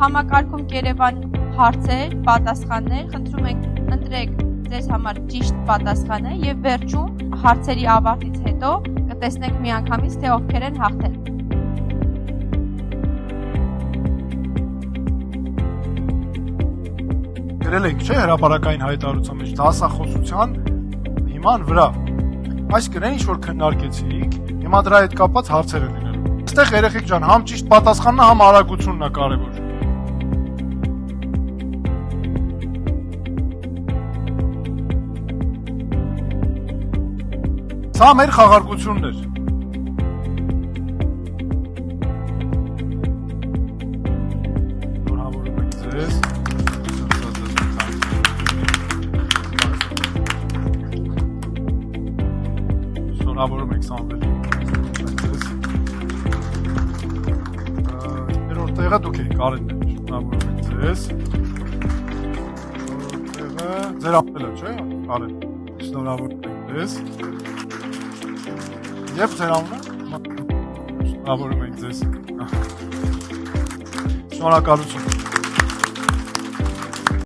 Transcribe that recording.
Համակարգում կերևան հարցեր, պատասխաններ, խնդրում ենք ընտրեք ձեզ համար ճիշտ պատասխանը եւ վերջում հարցերի ավարտից հետո կտեսնենք միանգամից թե ովքեր են հաղթել։ Գրել եք, չէ՞, հրապարակային հայտարարության մեջ դասախոսության հիման վրա։ Այս գրեն ինչ որ քննարկեցիք, հիմա դրա հետ կապված հարցեր են լինելու։ Այստեղ երեխեք ջան, համ ճիշտ պատասխանն է, համ արագությունն է կարևոր։ Սա մեր խաղարկությունն էր։ Շնորհավորում ենք ձեզ։ Շնորհավորում ենք Սամվելին։ Երրորդ տեղը դուք եք, Կարենն է։ Շնորհավորում ենք ձեզ։ Տեղը ձեր ապելը, չէ՞, Կարեն։ Շնորհավորում ենք ձեզ։ Եվ ձեր անունը շնորհավորում ենք ձեզ։ Շնորհակալություն։